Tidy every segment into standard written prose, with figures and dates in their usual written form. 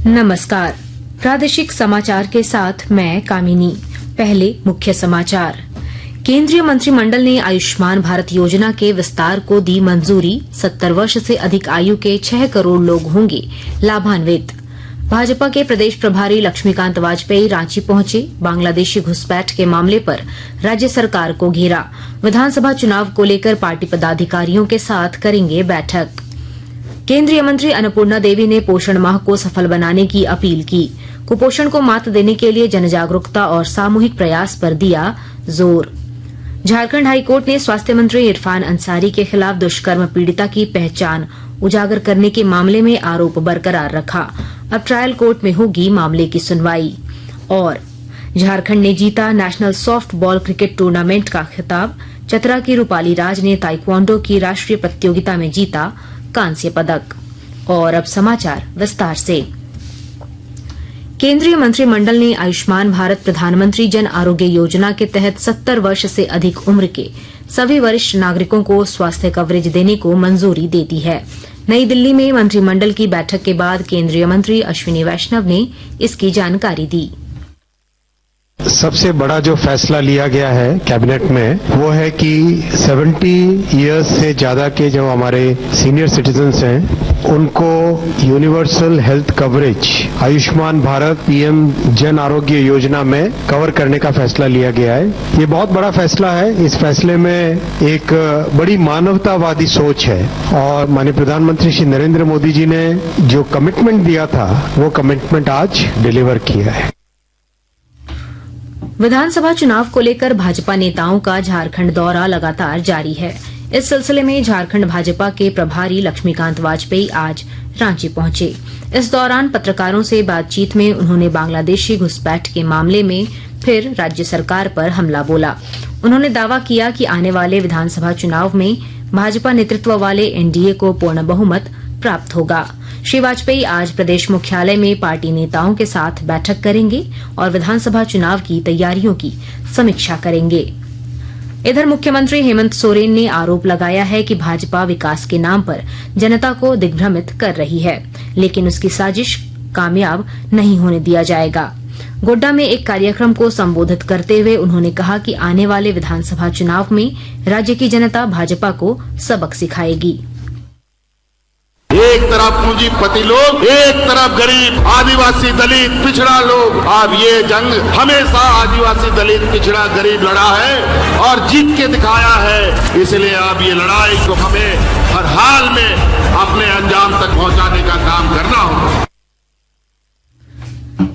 नमस्कार, प्रादेशिक समाचार के साथ मैं कामिनी। पहले मुख्य समाचार। केंद्रीय मंत्रिमंडल ने आयुष्मान भारत योजना के विस्तार को दी मंजूरी। 70 वर्ष से अधिक आयु के 6 करोड़ लोग होंगे लाभान्वित। भाजपा के प्रदेश प्रभारी लक्ष्मीकांत वाजपेयी रांची पहुंचे। बांग्लादेशी घुसपैठ के मामले पर राज्य सरकार को घेरा। विधानसभा चुनाव को लेकर पार्टी पदाधिकारियों के साथ करेंगे बैठक। केंद्रीय मंत्री अन्नपूर्णा देवी ने पोषण माह को सफल बनाने की अपील की। कुपोषण को मात देने के लिए जनजागरूकता और सामूहिक प्रयास पर दिया जोर। झारखंड हाईकोर्ट ने स्वास्थ्य मंत्री इरफान अंसारी के खिलाफ दुष्कर्म पीड़िता की पहचान उजागर करने के मामले में आरोप बरकरार रखा। अब ट्रायल कोर्ट में होगी मामले की सुनवाई। और झारखंड ने जीता national soft ball cricket tournament का खिताब। चतरा की रूपाली राज ने ताइक्वांडो की राष्ट्रीय प्रतियोगिता में जीता कांस्य पदक। और अब समाचार विस्तार से। केंद्रीय मंत्रिमंडल ने आयुष्मान भारत प्रधानमंत्री जन आरोग्य योजना के तहत 70 वर्ष से अधिक उम्र के सभी वरिष्ठ नागरिकों को स्वास्थ्य कवरेज देने को मंजूरी दे दी है। नई दिल्ली में मंत्रिमंडल की बैठक के बाद केंद्रीय मंत्री अश्विनी वैष्णव ने इसकी जानकारी दी। सबसे बड़ा जो फैसला लिया गया है कैबिनेट में वो है कि 70 इयर्स से ज्यादा के जो हमारे सीनियर सिटीजन्स हैं उनको universal health coverage Ayushman Bharat PM Jan Arogya Yojana में कवर करने का फैसला लिया गया है। ये बहुत बड़ा फैसला है। इस फैसले में एक बड़ी मानवतावादी सोच है और माननीय प्रधानमंत्री श्री नरेंद्र मोदी जी ने जो कमिटमेंट दिया था वो कमिटमेंट आज डिलीवर किया है। विधानसभा चुनाव को लेकर भाजपा नेताओं का झारखंड दौरा लगातार जारी है। इस सिलसिले में झारखंड भाजपा के प्रभारी लक्ष्मीकांत वाजपेयी आज रांची पहुंचे। इस दौरान पत्रकारों से बातचीत में उन्होंने बांग्लादेशी घुसपैठ के मामले में फिर राज्य सरकार पर हमला बोला। उन्होंने दावा किया कि आने वाले विधानसभा चुनाव में भाजपा नेतृत्व वाले एनडीए को पूर्ण बहुमत प्राप्त होगा। श्री वाजपेयी आज प्रदेश मुख्यालय में पार्टी नेताओं के साथ बैठक करेंगे और विधानसभा चुनाव की तैयारियों की समीक्षा करेंगे। इधर मुख्यमंत्री हेमंत सोरेन ने आरोप लगाया है कि भाजपा विकास के नाम पर जनता को दिग्भ्रमित कर रही है, लेकिन उसकी साजिश कामयाब नहीं होने दिया जाएगा। गोड्डा में एक कार्यक्रम को संबोधित करते हुए उन्होंने कहा कि आने वाले विधानसभा चुनाव में राज्य की जनता भाजपा को सबक सिखाएगी। एक तरफ पूंजीपति लोग, एक तरफ गरीब आदिवासी दलित पिछड़ा लोग। अब ये जंग हमेशा आदिवासी दलित पिछड़ा गरीब लड़ा है और जीत के दिखाया है। इसलिए अब ये लड़ाई को हमें हर हाल में अपने अंजाम तक पहुंचाने का काम करना होगा।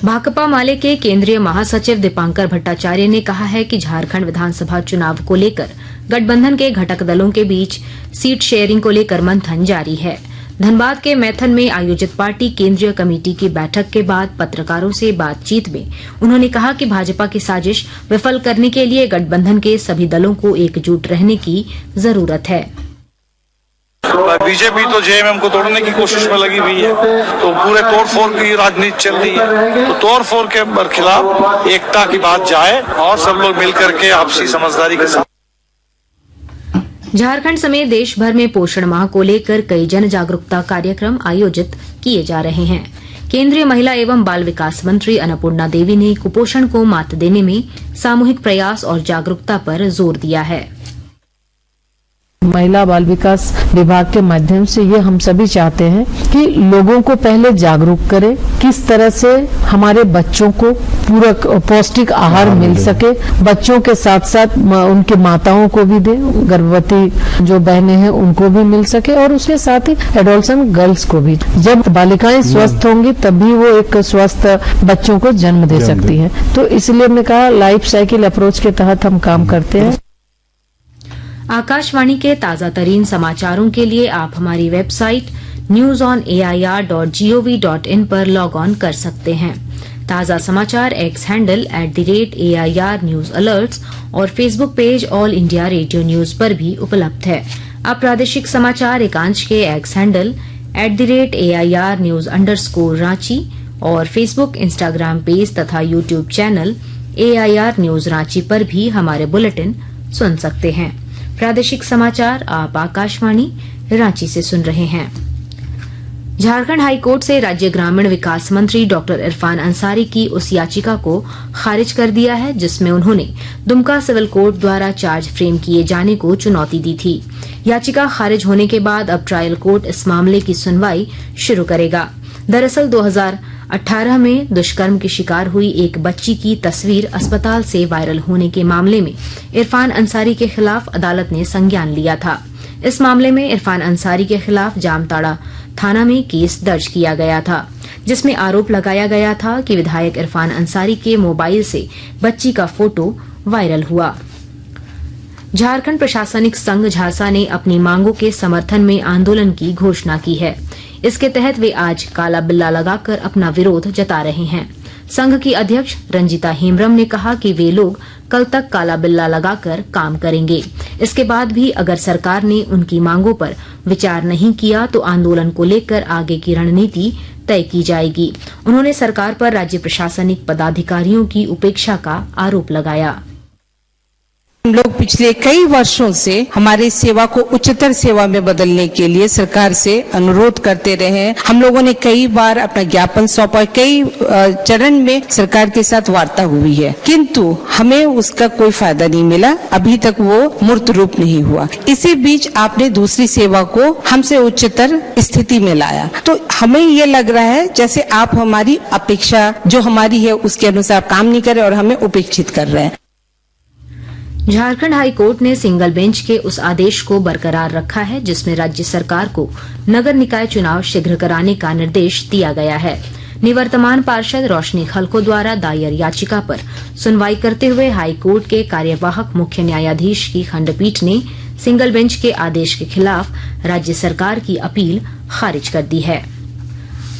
भाकपा माले के केंद्रीय महासचिव दीपांकर भट्टाचार्य ने कहा है कि झारखंड विधानसभा चुनाव को लेकर गठबंधन के घटक दलों के बीच सीट शेयरिंग को लेकर मंथन जारी है। धनबाद के मैथन में आयोजित पार्टी केंद्रीय कमेटी की बैठक के बाद पत्रकारों से बातचीत में उन्होंने कहा कि भाजपा की साजिश विफल करने के लिए गठबंधन के सभी दलों को एकजुट रहने की जरूरत है। बीजेपी तो जेएमएम को तोड़ने की कोशिश में लगी हुई है, तो पूरे तोड़फोड़ की राजनीति चल रही है। तो तोड़फोड़ के खिलाफ एकता की बात जाए और सब लोग मिलकर के आपसी समझदारी के साथ। झारखंड समेत देश भर में पोषण माह को लेकर कई जन जागरूकता कार्यक्रम आयोजित किए जा रहे हैं। केंद्रीय महिला एवं बाल विकास मंत्री अन्नपूर्णा देवी ने कुपोषण को मात देने में सामूहिक प्रयास और जागरूकता पर जोर दिया है। महिला बाल विकास विभाग के माध्यम से ये हम सभी चाहते हैं कि लोगों को पहले जागरूक करें, किस तरह से हमारे बच्चों को पूरक पौष्टिक आहार मिल सके, बच्चों के साथ साथ उनके माताओं को भी दें, गर्भवती जो बहनें हैं उनको भी मिल सके और उसके साथ ही एडोलसेंट गर्ल्स को भी। जब बालिकाएं स्वस्थ होंगी तभी वो एक स्वस्थ बच्चों को जन्म दे सकती हैं। तो इसलिए हमने कहा लाइफ साइकिल अप्रोच के तहत हम काम करते हैं। आकाशवाणी के ताजा तरीन समाचारों के लिए आप हमारी वेबसाइट newsonair.gov.in पर लॉग ऑन कर सकते हैं। ताजा समाचार X handle @AIR news alerts और Facebook page All India Radio News पर भी उपलब्ध है। अब प्रादेशिक समाचार एकांश के एक्स हैंडल @AIR न्यूज _ और फेसबुक, इंस्टाग्राम पेज तथा YouTube channel AIR news Ranchi पर भी हमारे बुलेटिन सुन सकते हैं। प्रादेशिक समाचार आप आकाशवाणी रांची से सुन रहे हैं। झारखंड हाईकोर्ट से राज्य ग्रामीण विकास मंत्री डॉक्टर इरफान अंसारी की उस याचिका को खारिज कर दिया है जिसमें उन्होंने दुमका सिविल कोर्ट द्वारा चार्ज फ्रेम किए जाने को चुनौती दी थी। याचिका खारिज होने के बाद अब ट्रायल कोर्ट इस मामले की सुनवाई शुरू करेगा। दरअसल 2018 में दुष्कर्म की शिकार हुई एक बच्ची की तस्वीर अस्पताल से वायरल होने के मामले में इरफान अंसारी के खिलाफ अदालत ने संज्ञान लिया था। इस मामले में इरफान अंसारी के खिलाफ जामताड़ा थाना में केस दर्ज किया गया था, जिसमें आरोप लगाया गया था कि विधायक इरफान अंसारी के मोबाइल से बच्ची का फोटो वायरल हुआ। झारखंड प्रशासनिक संघ झासा ने अपनी मांगों के समर्थन में आंदोलन की घोषणा की है। इसके तहत वे आज काला बिल्ला लगाकर अपना विरोध जता रहे हैं। संघ की अध्यक्ष रंजीता हेम्ब्रम ने कहा कि वे लोग कल तक काला बिल्ला लगाकर काम करेंगे। इसके बाद भी अगर सरकार ने उनकी मांगों पर विचार नहीं किया तो आंदोलन को लेकर आगे की रणनीति तय की जाएगी। उन्होंने सरकार पर राज्य प्रशासनिक पदाधिकारियों की उपेक्षा का आरोप लगाया। हम लोग पिछले कई वर्षों से हमारी सेवा को उच्चतर सेवा में बदलने के लिए सरकार से अनुरोध करते रहे हैं। हम लोगों ने कई बार अपना ज्ञापन सौंपा, कई चरण में सरकार के साथ वार्ता हुई है, किंतु हमें उसका कोई फायदा नहीं मिला। अभी तक वो मूर्त रूप नहीं हुआ। इसी बीच आपने दूसरी सेवा को हमसे उच्चतर स्थिति में लाया, तो हमें ये लग रहा है जैसे आप हमारी अपेक्षा जो हमारी है उसके अनुसार काम नहीं कर रहे और हमें उपेक्षित कर रहे हैं। झारखंड हाईकोर्ट ने सिंगल बेंच के उस आदेश को बरकरार रखा है जिसमें राज्य सरकार को नगर निकाय चुनाव शीघ्र कराने का निर्देश दिया गया है। निवर्तमान पार्षद रोशनी खलखो द्वारा दायर याचिका पर सुनवाई करते हुए हाईकोर्ट के कार्यवाहक मुख्य न्यायाधीश की खंडपीठ ने सिंगल बेंच के आदेश के खिलाफ राज्य सरकार की अपील खारिज कर दी है।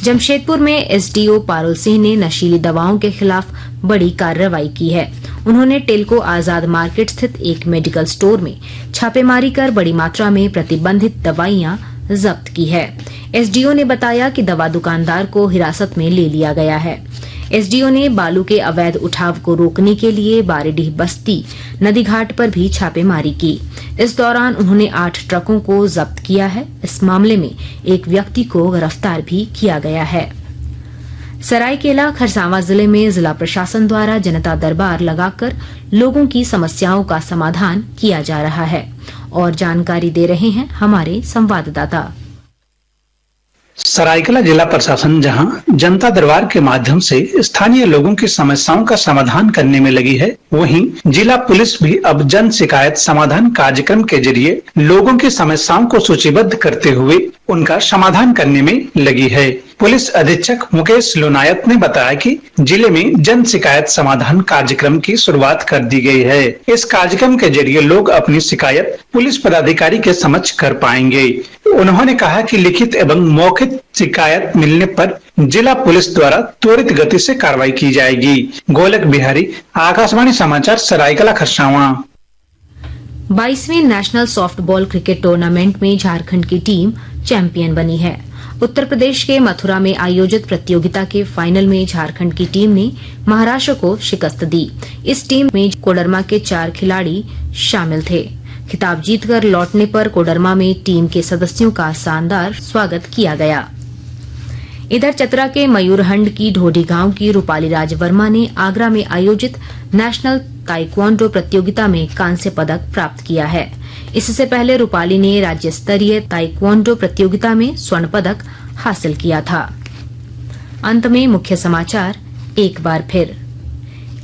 जमशेदपुर में एसडीओ पारुल सिंह ने नशीली दवाओं के खिलाफ बड़ी कार्रवाई की है। उन्होंने टेल्को आजाद मार्केट स्थित एक मेडिकल स्टोर में छापेमारी कर बड़ी मात्रा में प्रतिबंधित दवाइयां जब्त की है। एसडीओ ने बताया कि दवा दुकानदार को हिरासत में ले लिया गया है। एसडीओ ने बालू के अवैध उठाव को रोकने के लिए बारीडीह बस्ती नदी घाट पर भी छापेमारी की। इस दौरान उन्होंने 8 ट्रकों को जब्त किया है। इस मामले में एक व्यक्ति को गिरफ्तार भी किया गया है। सरायकेला खरसावां जिले में जिला प्रशासन द्वारा जनता दरबार लगाकर लोगों की समस्याओं का समाधान किया जा रहा है और जानकारी दे रहे हैं हमारे संवाददाता। सरायकेला जिला प्रशासन जहां जनता दरबार के माध्यम से स्थानीय लोगों की समस्याओं का समाधान करने में लगी है, वहीं जिला पुलिस भी अब जन शिकायत समाधान कार्यक्रम के जरिए लोगों की समस्याओं को सूचीबद्ध करते हुए उनका समाधान करने में लगी है। पुलिस अधीक्षक मुकेश लोनायत ने बताया कि जिले में जन शिकायत समाधान कार्यक्रम की शुरुआत कर दी गई है। इस कार्यक्रम के जरिए लोग अपनी शिकायत पुलिस पदाधिकारी के समक्ष कर पाएंगे। उन्होंने कहा कि लिखित एवं मौखिक शिकायत मिलने पर जिला पुलिस द्वारा त्वरित गति से कार्रवाई की जाएगी। गोलक बिहारी, आकाशवाणी समाचार, सरायकेला खरसावां। 22वीं नेशनल सॉफ्टबॉल क्रिकेट टूर्नामेंट में झारखंड की टीम चैंपियन बनी है। उत्तर प्रदेश के मथुरा में आयोजित प्रतियोगिता के फाइनल में झारखंड की टीम ने महाराष्ट्र को शिकस्त दी। इस टीम में कोडरमा के 4 खिलाड़ी शामिल थे। खिताब जीतकर लौटने पर कोडरमा में टीम के सदस्यों का शानदार स्वागत किया गया। इधर चतरा के मयूरहंड की ढोडी गांव की रूपाली राज वर्मा ने आगरा में आयोजित नेशनल ताइक्वांडो प्रतियोगिता में कांस्य पदक प्राप्त किया है। इससे पहले रूपाली ने राज्य स्तरीय ताइक्वांडो प्रतियोगिता में स्वर्ण पदक हासिल किया था। अंत में मुख्य समाचार एक बार फिर।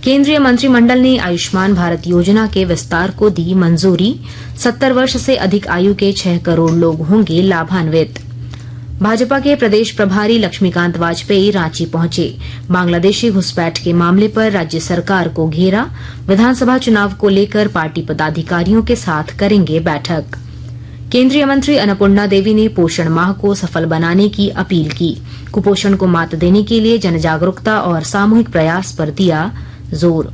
केंद्रीय मंत्रिमंडल ने आयुष्मान भारत योजना के विस्तार को दी मंजूरी। 70 वर्ष से अधिक आयु के 6 करोड़ लोग होंगे लाभान्वित। भाजपा के प्रदेश प्रभारी लक्ष्मीकांत वाजपेयी रांची पहुंचे। बांग्लादेशी घुसपैठ के मामले पर राज्य सरकार को घेरा। विधानसभा चुनाव को लेकर पार्टी पदाधिकारियों के साथ करेंगे बैठक। केंद्रीय मंत्री अन्नपूर्णा देवी ने पोषण माह को सफल बनाने की अपील की। कुपोषण को मात देने के लिए जनजागरूकता और सामूहिक प्रयास पर दिया जोर।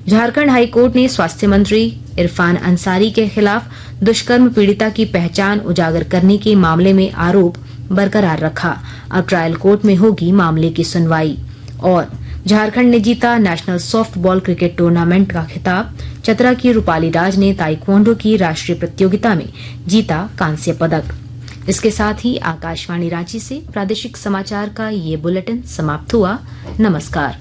झारखंड हाईकोर्ट ने स्वास्थ्य मंत्री इरफान अंसारी के खिलाफ दुष्कर्म पीड़िता की पहचान उजागर करने के मामले में आरोप बरकरार रखा। अब ट्रायल कोर्ट में होगी मामले की सुनवाई। और झारखंड ने जीता नेशनल सॉफ्टबॉल क्रिकेट टूर्नामेंट का खिताब। चतरा की रूपाली राज ने ताइक्वांडो की राष्ट्रीय प्रतियोगिता में जीता कांस्य पदक। इसके साथ ही आकाशवाणी रांची से प्रादेशिक समाचार का ये बुलेटिन समाप्त हुआ। नमस्कार।